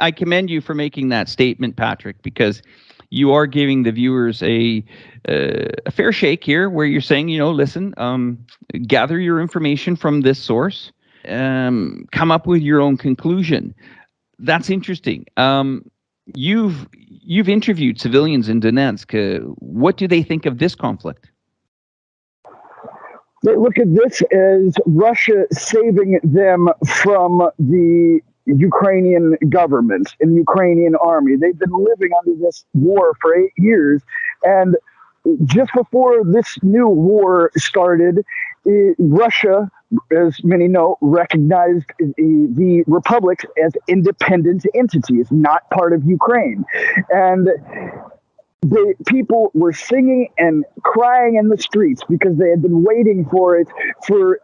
I commend you for making that statement, Patrick, because you are giving the viewers a fair shake here, where you're saying, listen, gather your information from this source, come up with your own conclusion. That's interesting. You've interviewed civilians in Donetsk. What do they think of this conflict? They look at this as Russia saving them from the Ukrainian government and Ukrainian army. They've been living under this war for 8 years. And just before this new war started, Russia, as many know, recognized the republics as independent entities, not part of Ukraine. And the people were singing and crying in the streets because they had been waiting for it for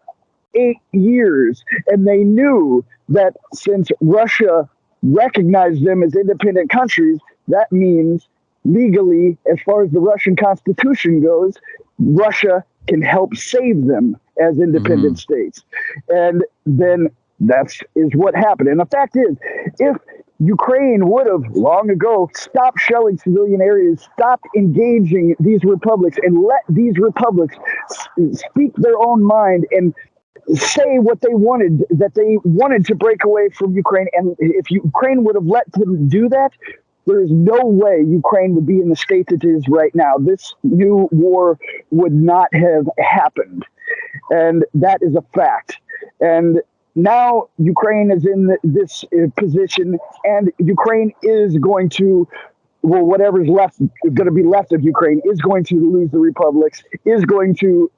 8 years. And they knew that since Russia recognized them as independent countries, that means legally, as far as the Russian Constitution goes, Russia can help save them as independent states. And then that is what happened. And the fact is, if Ukraine would have long ago stopped shelling civilian areas, stopped engaging these republics, and let these republics speak their own mind and say what they wanted, that they wanted to break away from Ukraine. And if Ukraine would have let them do that, there is no way Ukraine would be in the state that it is right now. This new war would not have happened. And that is a fact. And now Ukraine is in this position, and Ukraine is going to, well, whatever's left, going to be left of Ukraine, is going to lose the republics, is going to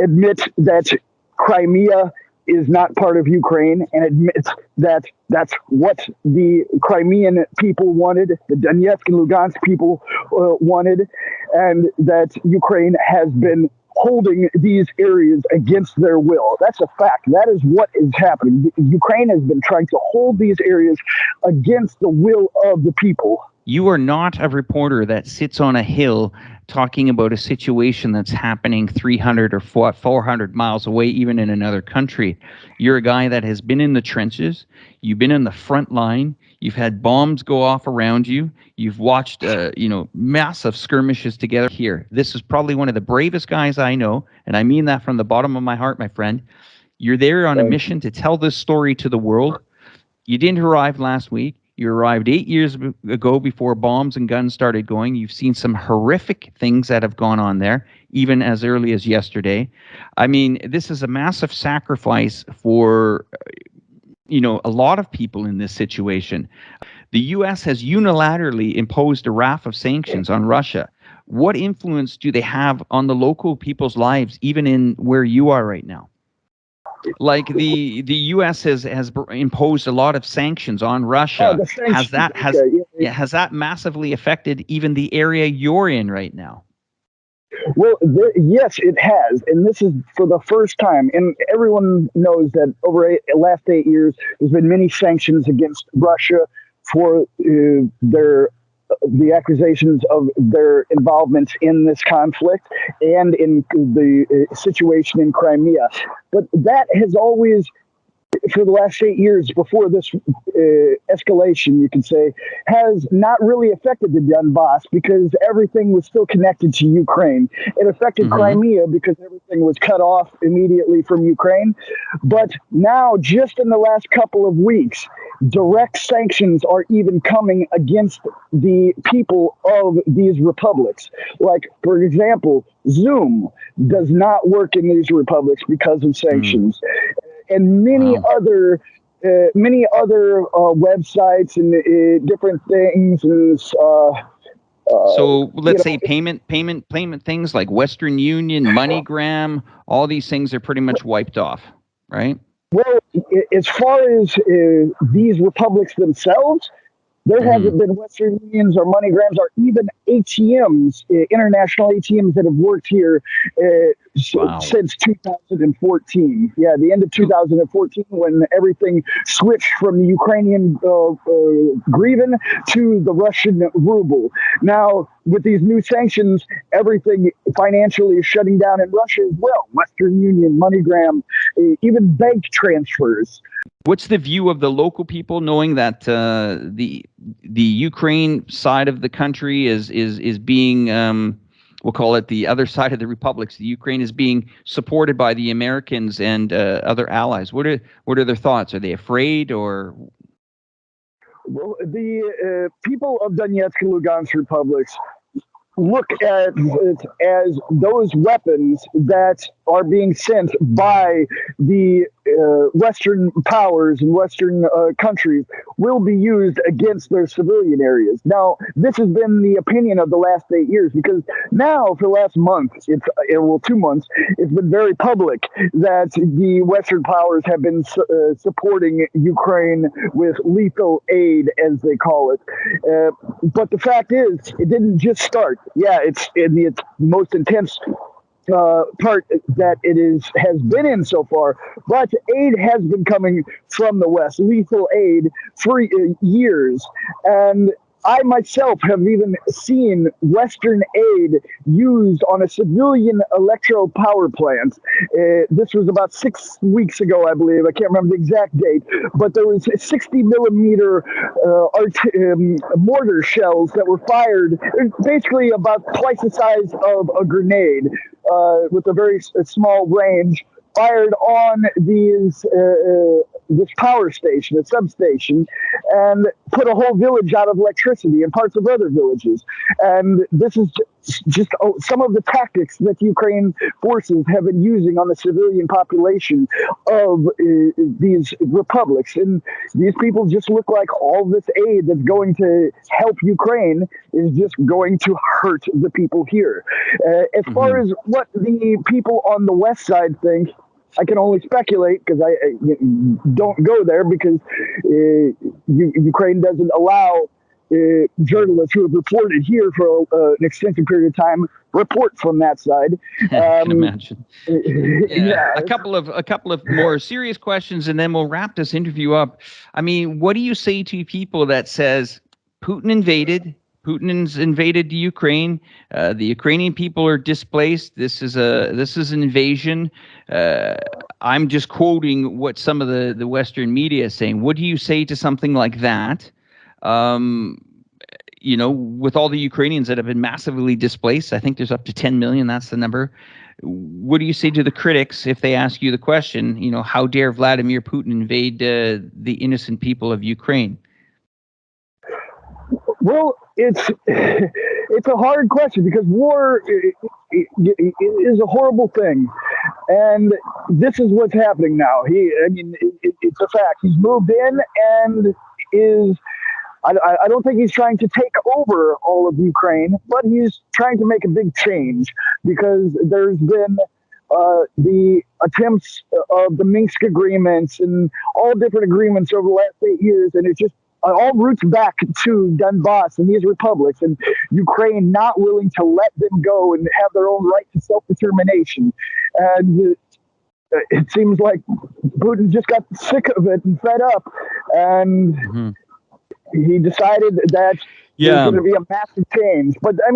admit that Crimea is not part of Ukraine, and admits that that's what the Crimean people wanted, the Donetsk and Luhansk people wanted, and that Ukraine has been holding these areas against their will. That's a fact. That is what is happening. Ukraine has been trying to hold these areas against the will of the people. You are not a reporter that sits on a hill talking about a situation that's happening 300 or 400 miles away, even in another country. You're a guy that has been in the trenches. You've been in the front line. You've had bombs go off around you. You've watched, massive skirmishes together here. This is probably one of the bravest guys I know, and I mean that from the bottom of my heart, my friend. You're there on a mission to tell this story to the world. You didn't arrive last week. You arrived 8 years ago before bombs and guns started going. You've seen some horrific things that have gone on there, even as early as yesterday. I mean, this is a massive sacrifice for, a lot of people in this situation. The U.S. has unilaterally imposed a raft of sanctions on Russia. What influence do they have on the local people's lives, even in where you are right now? Like the U.S. has imposed a lot of sanctions on Russia. Has that massively affected even the area you're in right now? Well, yes, it has, and this is for the first time. And everyone knows that over the last 8 years, there's been many sanctions against Russia for the accusations of their involvement in this conflict and in the situation in Crimea. But that has always, for the last 8 years before this escalation, you could say, has not really affected the Donbass because everything was still connected to Ukraine. It affected Crimea because everything was cut off immediately from Ukraine. But now, just in the last couple of weeks, direct sanctions are even coming against the people of these republics. Like, for example, Zoom does not work in these republics because of sanctions. And many other websites and different things. And, so let's say payment things like Western Union, MoneyGram, all these things are pretty much wiped off, right? Well, as far as these republics themselves, there haven't been Western Unions or MoneyGrams or even ATMs, international ATMs that have worked here Wow. since 2014. Yeah, the end of 2014 when everything switched from the Ukrainian hryvnia to the Russian ruble. Now, with these new sanctions, everything financially is shutting down in Russia as well. Western Union, MoneyGram, even bank transfers. What's the view of the local people, knowing that the Ukraine side of the country is being we'll call it the other side of the republics. The Ukraine is being supported by the Americans and other allies. What are their thoughts? Are they afraid or? Well, the people of Donetsk and Luhansk republics look at it as those weapons that are being sent by the Western powers and Western countries will be used against their civilian areas. Now, this has been the opinion of the last 8 years, because now for the last month, 2 months, it's been very public that the Western powers have been supporting Ukraine with lethal aid, as they call it. But the fact is, it didn't just start. Yeah, it's in its most intense part that it has been in so far, but aid has been coming from the West, lethal aid for years. And I myself have even seen Western aid used on a civilian electro power plant. This was about 6 weeks ago, I believe. I can't remember the exact date, but there was 60 millimeter mortar shells that were fired, basically about twice the size of a grenade, with a very small range, fired on this power station, a substation, and put a whole village out of electricity and parts of other villages. And this is just some of the tactics that the Ukraine forces have been using on the civilian population of these republics. And these people just look like all this aid that's going to help Ukraine is just going to hurt the people here. As far as what the people on the West side think, I can only speculate, because I don't go there, because Ukraine doesn't allow journalists who have reported here for an extensive period of time report from that side. I can imagine. Yeah. A couple of more serious questions, and then we'll wrap this interview up. I mean, what do you say to people that says Putin's invaded Ukraine. The Ukrainian people are displaced. This is an invasion. I'm just quoting what some of the Western media is saying. What do you say to something like that? With all the Ukrainians that have been massively displaced, I think there's up to 10 million. That's the number. What do you say to the critics if they ask you the question, how dare Vladimir Putin invade the innocent people of Ukraine? Well, it's a hard question, because war is a horrible thing, and this is what's happening now. It's a fact. He's moved in and is. I don't think he's trying to take over all of Ukraine, but he's trying to make a big change, because there's been the attempts of the Minsk agreements and all different agreements over the last 8 years, and it's just all roots back to Donbass and these republics, and Ukraine not willing to let them go and have their own right to self-determination. And it seems like Putin just got sick of it and fed up, and he decided that there's going to be a massive change. But I mean,